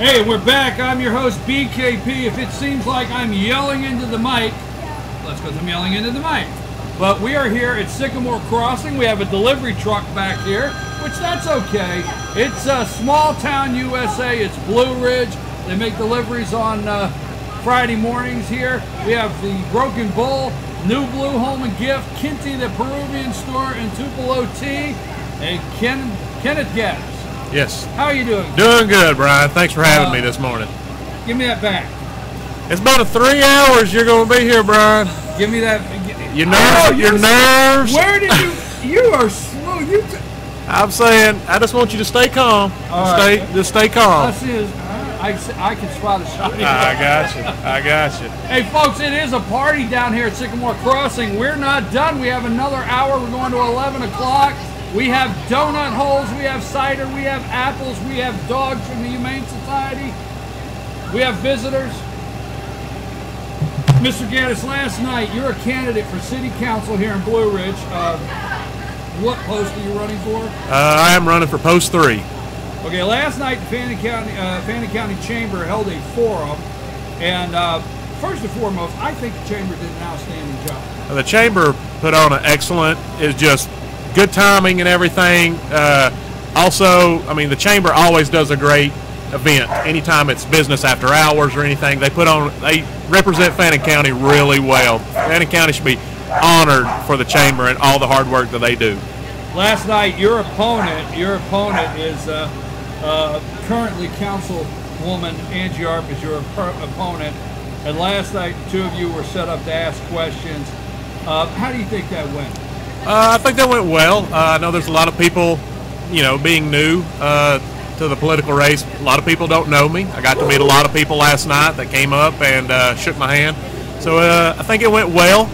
Hey, we're back. I'm your host, BKP. If it seems like I'm yelling into the mic, that's because I'm yelling into the mic. But we are here at Sycamore Crossing. We have a delivery truck back here, which that's okay. It's small town USA. It's Blue Ridge. They make deliveries on Friday mornings here. We have the Broken Bull, New Blue Home and Gift, Kinty the Peruvian Store, and Tupelo Tea, and Kenneth Gaddis. Yes. How are you doing? Doing good, Brian. Thanks for having me this morning. Give me that back. It's about 3 hours you're going to be here, Brian. Give me that. Your nerves. Your nerves. Where did you are smooth. I'm saying, I just want you to stay calm. Just stay calm. I can spot a shot. I got you. Hey, folks, it is a party down here at Sycamore Crossing. We're not done. We have another hour. We're going to 11 o'clock. We have donut holes, we have cider, we have apples, we have dogs from the Humane Society. We have visitors. Mr. Gaddis, last night you're a candidate for City Council here in Blue Ridge. What post are you running for? I am running for post 3. Okay, last night the Fannin County Chamber held a forum, and first and foremost, I think the Chamber did an outstanding job. The Chamber put on an excellent, is just good timing and everything. Also, I mean, the Chamber always does a great event. Anytime it's business after hours or anything, they represent Fannin County really well. Fannin County should be honored for the Chamber and all the hard work that they do. Last night, your opponent is currently Councilwoman Angie Arp is your opponent, and last night the two of you were set up to ask questions. How do you think that went? I think that went well. I know there's a lot of people, being new to the political race. A lot of people don't know me. I got to meet a lot of people last night that came up and shook my hand. So I think it went well.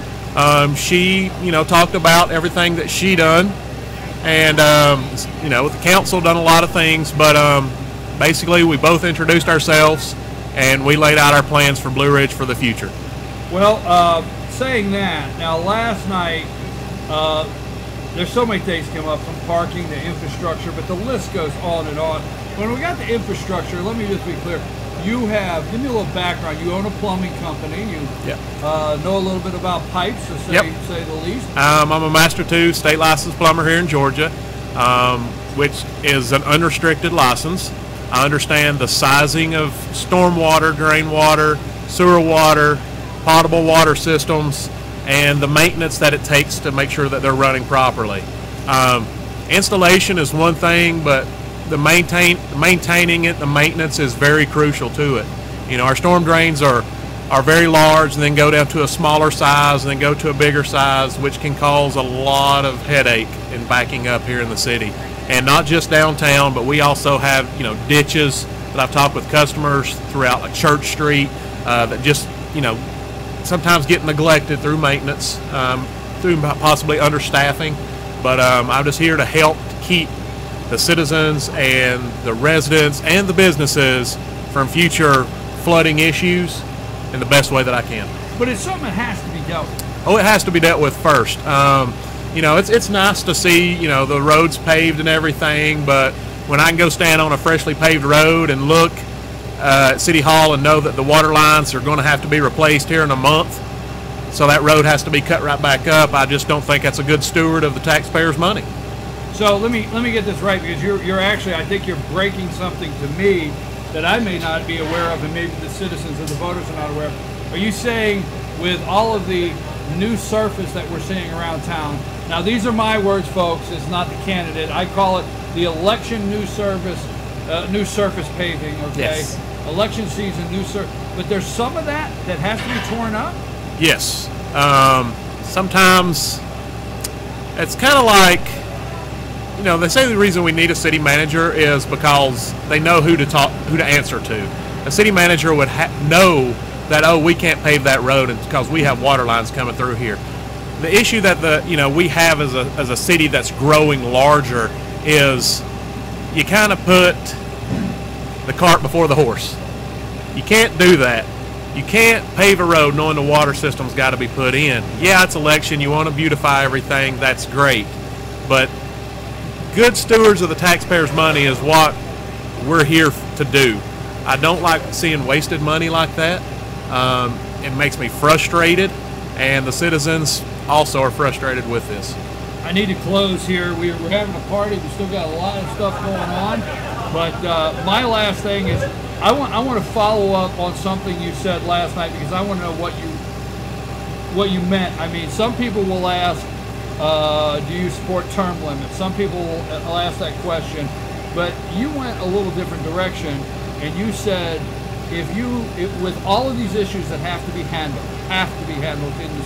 She, talked about everything that she done. And, with the council done a lot of things. But basically we both introduced ourselves and we laid out our plans for Blue Ridge for the future. Well, saying that, now last night, there's so many things come up, from parking to infrastructure, but the list goes on and on. When we got the infrastructure, let me just be clear. You have, give me a little background. You own a plumbing company. You know a little bit about pipes, to say the least. I'm a Master 2 state licensed plumber here in Georgia, which is an unrestricted license. I understand the sizing of stormwater, drain water, sewer water, potable water systems, and the maintenance that it takes to make sure that they're running properly. Installation is one thing, but the maintaining it, the maintenance is very crucial to it. Our storm drains are very large and then go down to a smaller size and then go to a bigger size, which can cause a lot of headache in backing up here in the city. And not just downtown, but we also have, ditches that I've talked with customers throughout like Church Street that just, sometimes get neglected through maintenance, through possibly understaffing. But I'm just here to help keep the citizens and the residents and the businesses from future flooding issues in the best way that I can. But it's something that has to be dealt with. Oh, it has to be dealt with first. It's nice to see, the roads paved and everything, but when I can go stand on a freshly paved road and look at City Hall and know that the water lines are going to have to be replaced here in a month, so that road has to be cut right back up, I just don't think that's a good steward of the taxpayers' money. So let me get this right, because you're actually, I think you're breaking something to me that I may not be aware of, and maybe the citizens and the voters are not aware of. Are you saying, with all of the new surface that we're seeing around town, now these are my words, folks, it's not the candidate, I call it the election new surface paving, okay? Yes. Election season, new surface, but there's some of that has to be torn up? Yes. Sometimes it's kind of like, they say the reason we need a city manager is because they know who to answer to. A city manager would know that, oh, we can't pave that road because we have water lines coming through here. The issue that we have as a city that's growing larger is you kind of put the cart before the horse. You can't do that. You can't pave a road knowing the water system's got to be put in. Yeah, it's election. You want to beautify everything. That's great. But good stewards of the taxpayers' money is what we're here to do. I don't like seeing wasted money like that. It makes me frustrated, and the citizens also are frustrated with this. I need to close here. We're having a party. We still got a lot of stuff going on. But my last thing is, I want to follow up on something you said last night, because I want to know what you meant. I mean, some people will ask, do you support term limits? Some people will ask that question, but you went a little different direction, and you said, with all of these issues that have to be handled in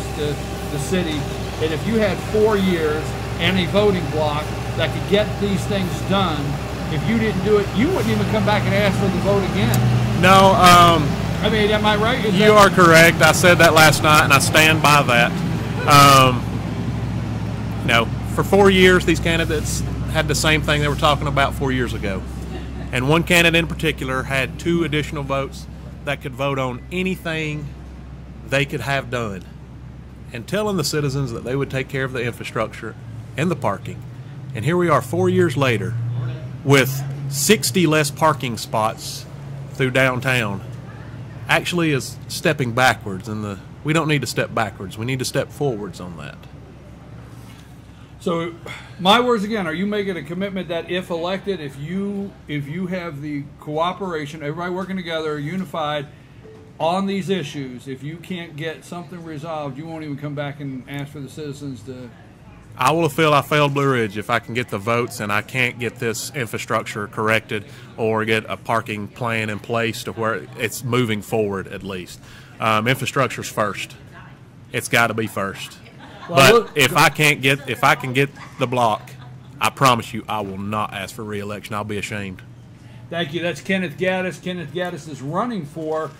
the city, and if you had 4 years and a voting block that could get these things done, if you didn't do it, you wouldn't even come back and ask for the vote again. No, I mean, am I right? You are correct. I said that last night, and I stand by that. No, for 4 years, these candidates had the same thing they were talking about 4 years ago. And one candidate in particular had 2 additional votes that could vote on anything they could have done, and telling the citizens that they would take care of the infrastructure and the parking. And here we are 4 years later with 60 less parking spots through downtown. Actually is stepping backwards, and we don't need to step backwards. We need to step forwards on that. So, my words again, are you making a commitment that if elected, if you have the cooperation, everybody working together, unified on these issues, if you can't get something resolved, you won't even come back and ask for the citizens to... I will feel I failed Blue Ridge if I can get the votes and I can't get this infrastructure corrected or get a parking plan in place to where it's moving forward at least. Infrastructure's first. It's got to be first. Well, but if I can get the block, I promise you I will not ask for re-election. I'll be ashamed. Thank you. That's Kenneth Gaddis. Kenneth Gaddis is running for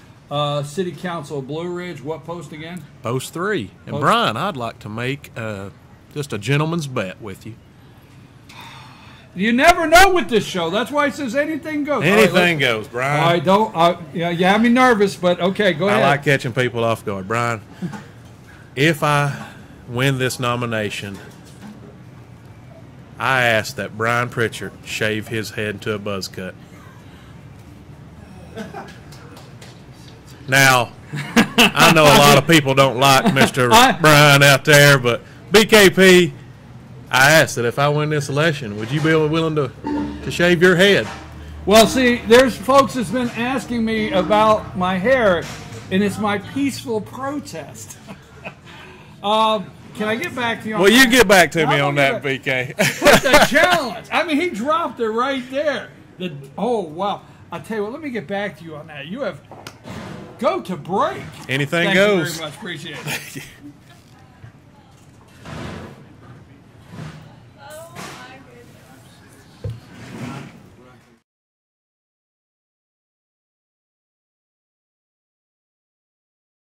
City Council of Blue Ridge. What post again? Post 3. And Brian, I'd like to make just a gentleman's bet with you. You never know with this show. That's why it says anything goes. Anything goes, Brian. I don't. You have me nervous, but okay, go ahead. I like catching people off guard, Brian. If I win this nomination, I ask that Brian Pritchard shave his head to a buzz cut. Now, I know a lot of people don't like Mr. Brian out there, but BKP, I ask that if I win this election, would you be willing to shave your head? Well, see, there's folks that's been asking me about my hair, and it's my peaceful protest. Can I get back to you on Well, that? you get back to me on that, BK. What's the challenge? I mean, he dropped it right there. Oh, wow. I'll tell you what, let me get back to you on that. You have... Go to break. Anything Thank goes. you very much. Appreciate it.